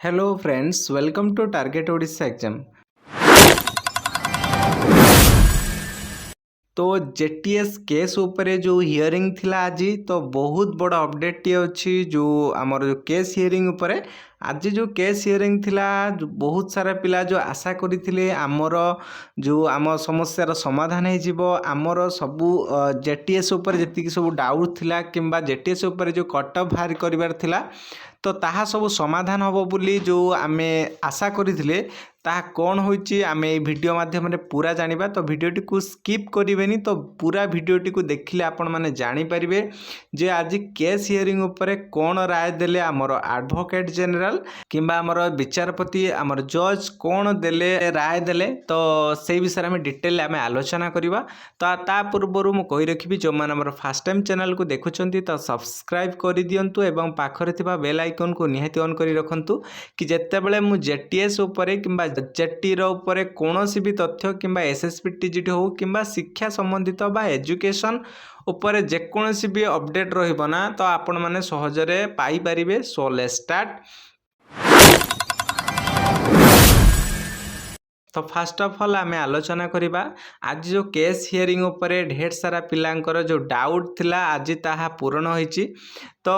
Hello friends, welcome to target Odisha exam. तो JTS case उपरे जो हियरिंग थिला आज तो बहुत बड़ा अपडेट टी अच्छी जो आमर जो केस हियरिंग उपरे आज जो केस हियरिंग थिला बहुत सारा पिला जो आशा करथिले आमर जो आम समस्यार समाधान हो जिवो आमर सबू जेटीएस उपरे जति सब डाउट थिला किंबा जेटीएस उपरे जो कटअफ बाहर करिवार थिला तो ताहा सब समाधान हबो बोली जो आमे आशा करथिले ताहा कौन होइची आमे ए वीडियो माध्यम रे पूरा जानिबा। तो वीडियोटी को स्किप करिवेनी, तो पूरा वीडियोटी को देखिले आपण माने जानि परिबे जे आज केस हियरिंग उपरे कौन राय देले आमर एडवोकेट जनरल किंबा आमर विचारपति आमर जज कौन देले राय देले। तो से विषय में डिटेल आमे आलोचना करिबा। तो ता पूर्व मु कहि रखिबी जो माने हमर फर्स्ट टाइम चैनल को देखुचंती तो सब्सक्राइब करि दियंतु एवं पाखरे थिबा बेल आइकन को निहाती ऑन करि रखंतु कि जेतेबेले मु जेटीएस उपरे किंबा जेटी रो उपरे कोनोसी भी तथ्य किंबा एसएसपी टीजीटी हो किंबा शिक्षा संबंधित बा एजुकेशन उपरे जेकोसी भी अपडेट रहिबो ना तो आपण माने सहजरे पाई परिबे। So let's start. तो फास्ट ऑफ ऑल आमे आलोचना करिबा आज जो केस हियरिंग उपरे ढेर सारा पिलांकर जो डाउट थिला आज ताहा पूर्ण होईची। तो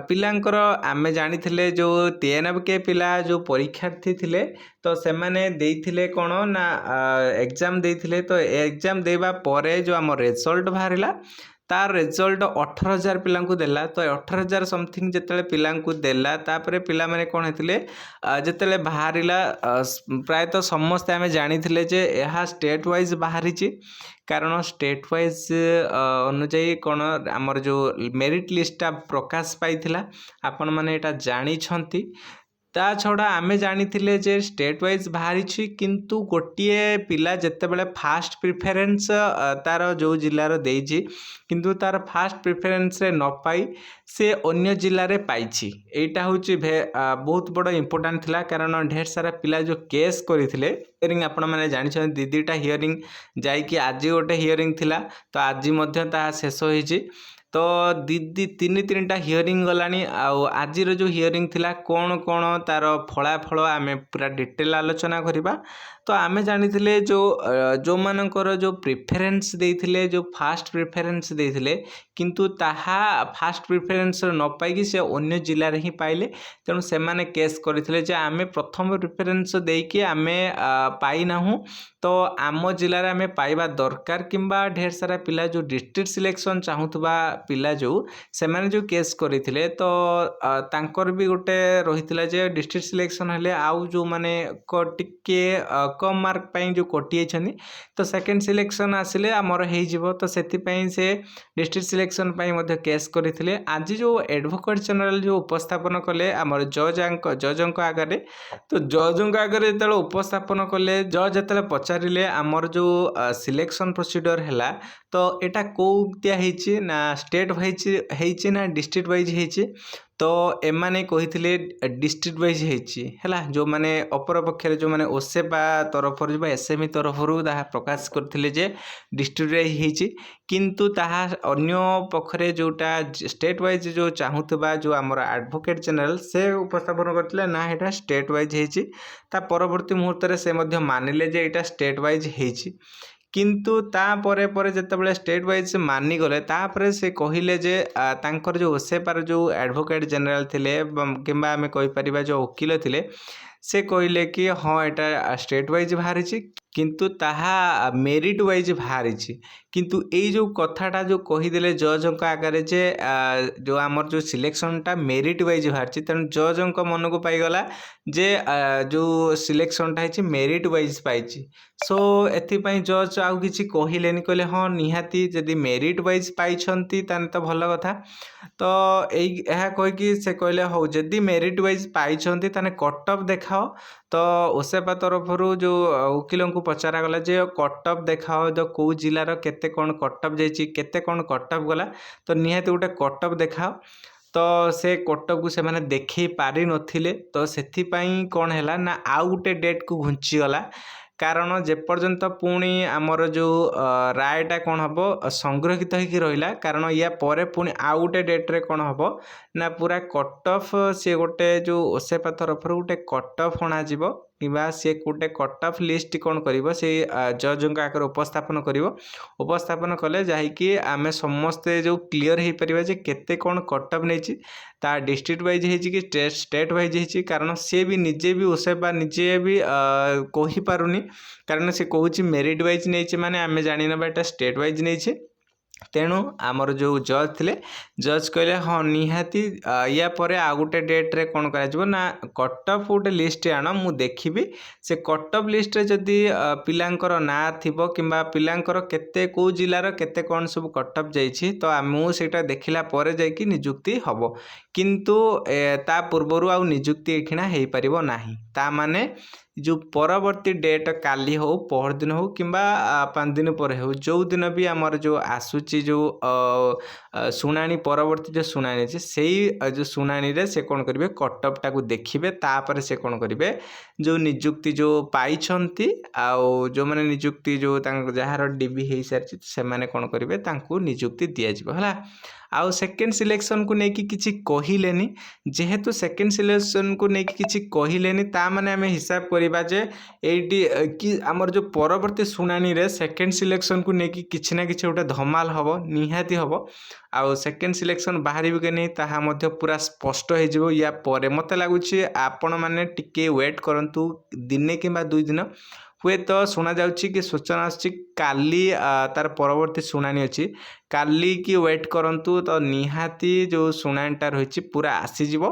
पिलांकर आमे जानिथिले जो 93 के पिला जो परीक्षार्थी थिले तो से माने देइथिले कोन ना एग्जाम देइथिले। तो एग्जाम देबा परे जो आम रिजल्ट बाहरिला तार रिजल्ट 18,000 पिलांकु देला। तो 18,000 समथिंग जेतेले पिलांकु देला तापरे पिला माने कोन हेतिले जेतेले बाहरिला प्रायतः समस्त आमे जानिथिले जे एहा स्टेट वाइज बाहरिची कारण स्टेट वाइज अनुଯାୟୀ कोन आमर जो मेरिट लिस्टा प्रकाश पाइथिला आपण माने एटा जानि छंती। ता छड़ा आमे जानिथिले जे स्टेट वाइज बाहरिछि किंतु गोटिए पिला जेतेबेले फास्ट प्रिफरेंस तार जो जिल्लार देइछि किंतु तार फास्ट प्रिफरेंस रे न पाई से अन्य जिल्ला रे पाइछि। एटा होछि बहुत बड़ इंपोर्टेंट थिला कारण ढेर सारा पिला जो केस करिथिले हियरिंग आपण माने जानि छन दीदीटा हियरिंग जाई कि आज गोटे हियरिंग थिला तो आज मध्य ता शेष होइछि। तो दीदी तीन टा हियरिंग गलानी आज जो हियरिंग थिला कौन कौन तार फलाफल आमे पूरा डिटेल आलोचना करिबा। तो आमे जानिथिले जो मानकर जो प्रिफरेंस देइथिले जो फास्ट प्रिफरेंस देइथिले किंतु ताहा फास्ट प्रिफरेंस न पाई से अन्य जिल्ला रे ही पाइले तेणु से माने केस करथिले जे आमे प्रथम प्रिफरेंस देइकी आमे पाई नाहु तो आम जिल्ला रे आमे पाइबा दरकार किंबा ढेर सारा पिला जो डिस्ट्रिक्ट सिलेक्शन चाहूतबा पिला जो से माने जो केस करथिले तो तांकर भी गोटे रहितला जे डिस्ट्रिक्ट सिलेक्शन हेले आउ जो माने टिके कम मार्क पाई जो कटि छनी तो सेकंड सिलेक्शन आसिले हमर हेइ जिवो। तो सेति पई से डिस्ट्रिक्ट सिलेक्शन पई मध्ये केस करथिले। आज जो एडवोकेट जनरल जो उपस्थापन कले हमर जजंक आगरे तो जजंक आगरे जतले उपस्थापन कले जज जतले पचारिले हमर जो सिलेक्शन प्रोसीजर हैला तो एटा कोतिया हेछि ना स्टेट वाइज हेछि ना डिस्ट्रिक्ट वाइज हेछि। तो एमाने कहिथिले डिस्ट्रिक्ट वाइज हेछि हैला जो माने अपर पक्षरे जो माने ओसेपा तरफ बा एसएमई तरफ ताहा प्रकाश करथिले जे डिस्ट्रिक्ट वाइज हेछि किंतु ताहा अन्य पक्षरे जोटा स्टेट वाइज जो चाहूतबा जो हमर एडवोकेट जनरल से उपस्थापन करथिले ना हेटा स्टेट वाइज हेछि। ता परवर्ती मुहूर्त रे से मध्य मानिले जे एटा स्टेट वाइज हेछि किंतु ता परे परे जेतेबेले स्टेट वाइज मानि गले तापरे से कहिले जे तांकर जो ओसेपार जो एडवोकेट जनरल थिले किंबा आमे कहि परिबा जो वकील थिले से कहिले कि हाँ एटा स्टेट वाइज बाहरिछि किंतु ताहा मेरिट वाइज बाहरिछि किंतु एई जो कथाटा जो कहिदेले जजंक आगरे जे जो आमर जो सिलेक्शनटा मेरिट वाइज बाहरिछि तेणु जजंक मन को पाइगला जे जो सिलेक्शनटा हेछि मेरिट वाइज पाइछि। सो एथिपाई जज आउ किछि कहिलेनी कहले हाँ निहाती जदि मेरिट वाइज पाइछंती ताने तो भल कथा। तो यह कहीकि से कहले हौ जदि मेरिट वाइज पाइछंती ताने कट ऑफ देखाओ। तो ओसेपा तरफ जो वकील को पचारा गला जे कट ऑफ देखाओ जो कौ जिलार केते कोन कट ऑफ जाइछि केते कोन कट ऑफ गला तो निहाती गोटे कट ऑफ देखाओ। तो से कट ऑफ को से माने देखै पारि नथिले तो सेथि पई कोन हैला ना आउ गोटे डेट को घुंची गला कारण जेपर्यंत पुणी आमर जो रायटा कौन हम संग्रहित होगी रहा कारण या पर पुणी आउ गोटे डेट्रे कौन हम ना पूरा कट ऑफ सी गोटे जो ओसेपा तरफ गोटे कट ऑफ अणाजी कि सी गोटे कट ऑफ लिस्ट कौन कर जज आगे उपस्थापन कर उपस्थापन कले जहाँकि आम समस्ते जो क्लीयर हो पार जे केते कौन कट ऑफ नहीं ता डिस्ट्रिक्ट वाइज कि स्टेट वाइज होती कारण सी भी निजे भी ओसेपा निजे भी कही पारुनी कारण से कहूँ मेरिट वाइज नहीं माने आम जानी ना एटा स्टेट वाइज नहीं तेणु आमर जो जज थे जज कहले हाँ निहाती या पर आउ गोटे डेट्रे कौन करा कट ऑफ गोटे लिस्ट आण मु देखी से कट ऑफ लिस्ट जदि पिलांकर ना थिबो किंबा पिलांकर केते को जिलार केते कौन सब कट ऑफ जाइछि तो मुझे देखला पर जाइकी नियुक्ति हबो किंतु ता पूर्वरु आउ नियुक्ति एखिना हो पारिबो नाही ता माने जो परवर्ती डेट काली हो पहर दिन हो कि 5 दिन पर हो जो दिन भी आमर जो आसूची जो शुणाणी परवर्ती जो शुणाणी अच्छे से जो शुणाणी रे से कौन करेंगे कट ऑफ टाक देखिए तापर से कौन करेंगे जो नियुक्ति जो पाई आउ जो मैंने नियुक्ति जो जार डीबी हो सारी से मैंने कौन करेंगे नियुक्ति दिज्व है आउ सेकेंड सिलेक्शन को लेकिन किसी कहलेनी जेहेतु सेकेंड सिलेक्शन को लेकिन किसी कहलेनी ता माने आम हिसाब करवा जे एटी कि आमर जो परवर्ती शुणाणी रे सेकेंड सिलेक्शन को लेकिन किसी ना किसी गोटे धमाल हम निहाती हम आउ सेकेंड सिलेक्शन बाहर कि नहीं ताहा मध्य पूरा स्पष्ट हो या पर मत लगुच आपण मैंने टिके वेट करंतु दिने कि 2 दिन हुए तो शुणा जाउछि कि सूचना आछि काली तार परवर्ती शुणाणी अच्छी काली की वेट करंतु तो निहाती जो शुणाणीटा रही पूरा आसीजिवो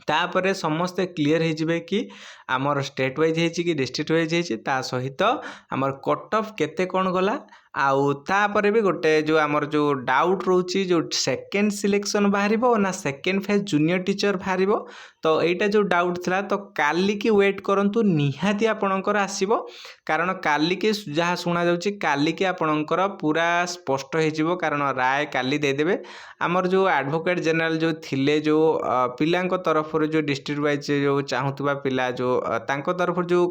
तापर समस्ते क्लीयर हो कि आमर स्टेट वाइज हो कि डिस्ट्रिक्ट वाइज हो सहित आमर कट ऑफ केते कौन गला आउ तापर भी गोटे जो आमर जो डाउट रोची जो सेकेंड सिलेक्शन बाहर ना सेकेंड फेज जूनियर टीचर बाहर तो यहाँ जो डाउट थिला तो काली की वेट करंतु निहाती आपणकर आसीबो कारण काली की जहाँ शुणा जाउछि काली की आपणकर पूरा स्पष्ट हो कारण राय काली देदेवे आमर जो एडवोकेट जनरल जो थिले जो पिलांक तरफ जो डिस्ट्रिक्ट वाइज जो चाहूबा पिला जो तांको तरफ जो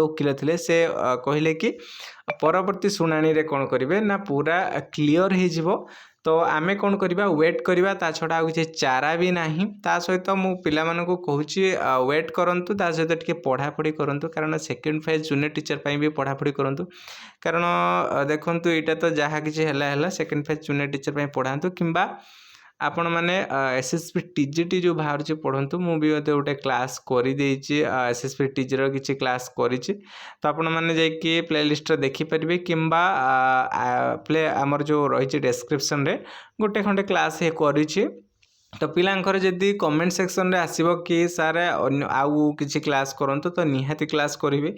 वकील थे से कहले कि परवर्ती शुणाणी रे कौन करेंगे ना पूरा क्लीयर हो तो आमे कौन करवा वेट करवा ता छड़ा आ किसी चारा भी नहीं ता सहित मु पिला मानकु कहूची वेट करंतु ता सहित टिके पढ़ापढ़ी करंतु कारण सेकेंड फेज जूनियर टीचर ପାଇଁ भी पढ़ापढ़ी करंतु कारण देखंतु एटा तो जहाँ किसी है सेकेंड फेज जूनियर टीचर ପାଇଁ पढ़ातु किंबा आपण मैंने एसएसपी टीजीटी जो बाहर पढ़ंतु मु भी गोटे क्लास कर एसएसपी टीजीर किसी क्लास करी तो आपण मैंने जाकि प्लेलिस्ट देखिपारे किंबा प्ले आमर जो रही डेस्क्रिप्शन रे गोटे खंडे क्लास करी तो पिलांकर जदि कमेंट सेक्शन रे आसीबो कि सार आउ किसी क्लास करंतु तो निहाती क्लास करी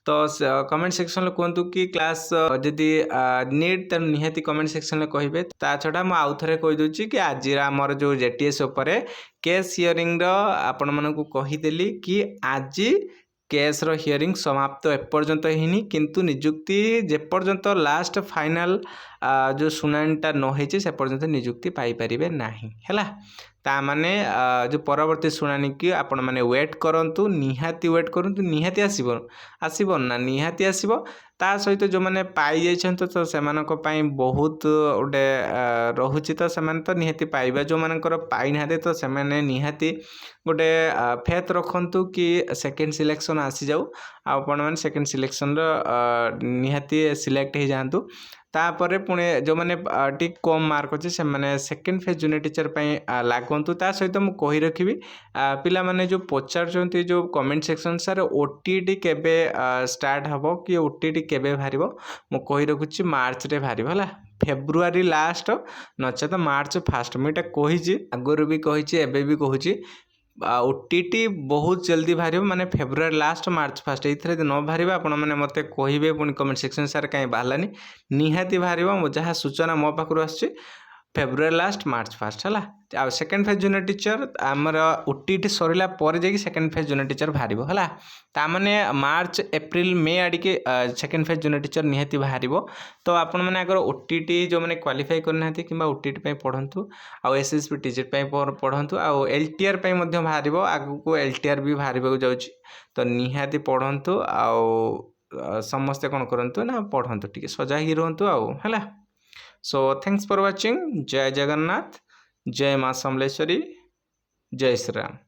तो कमेंट सेक्शन में कहतु कि क्लास जदि नीड तेणु निहाती कमेंट सेक्शन में कहे ता छड़ा मुझे आउ थे कहीदे कि आज आमर जो जेटीएस उपर केस हियरिंग आपण मानक कहीदेली कि आज केस रो हियरिंग समाप्त एपर्यंत हिनी किंतु नियुक्ति जेपर्यंत लास्ट फाइनल जो शुणाणीटा न होइछि से पर्यंत नियुक्ति पाई परिबे नाही हैला ता माने जो परवर्ती शुणाणी की आपण माने वेट करंतु निहाती वेट करंतु निहाती आसीबो ना निहाती आसीबो ता सहित जो माने पाई जाइछन तो सेमानक पई बहुत ओडे रहुछि तो सेमान तो निहाती पाइबा जो मानकर पाई नाते तो सेमाने निहाती गोटे फेथ रखंतु कि सेकेंड सिलेक्शन आसी जाऊ आपण माने सेकेंड सिलेक्शन निहाती सिलेक्ट हो जातु तापर पुणे जो मैंने टी कम मार्क अच्छे से मैंने सेकेंड फेज जूनियर टीचर लागंतु ता सहित मुझे कही रखी पिला माने जो पचार जो कमेंट सेक्शन सार ओटीटी केबे स्टार्ट हम कि ओटीटी केबे बाहर मु कही रखुची मार्च रे बाहर है फेब्रुआरी लास्ट नचे तो मार्च फास्ट मुझे कही आगुरी भी कही एबे भी कहूँ ओटीटी बहुत जल्दी बाहर माने फेब्रुआरी लास्ट मार्च फास्ट ये न बाहर आपण मैंने मत कहे पुणी कमेंट सेक्शन सार कहीं बाहरलानी निहाती बाहर जहाँ सूचना मो पाखु आसुची फेब्रुआरी लास्ट मार्च फास्ट है आ सेकेंड फेज जूनियर टीचर आमर ओटीटी सरला पर जाकि सेकेंड फेज जूनियर टीचर बाहर है ताने मार्च एप्रिल मे आड़के सेकेंड फेज जूनियर टीचर निहाती बाहर तो आपण मैंने अगर ओटीटी जो मैंने क्वालिफाई करना कि ओटीटी पढ़ंतु आउ एसएसपी टीचर पढ़ंतु आउ एलटीआर बाहर आगू को एलटीआर भी बाहर जाऊँगी तो निहाती पढ़ंतु आउ ସମସ୍ତେ କ'ଣ କରନ୍ତୁ ନା ପଢ଼ନ୍ତୁ, ଟିକେ ସଜା ହେଇକି ରୁହନ୍ତୁ ଆଉ ହେଲା। So thanks for watching. ଜୟ ଜଗନ୍ନାଥ, ଜୟ ମା ସମଲେଶ୍ୱରୀ, ଜୟ ଶ୍ରୀରାମ।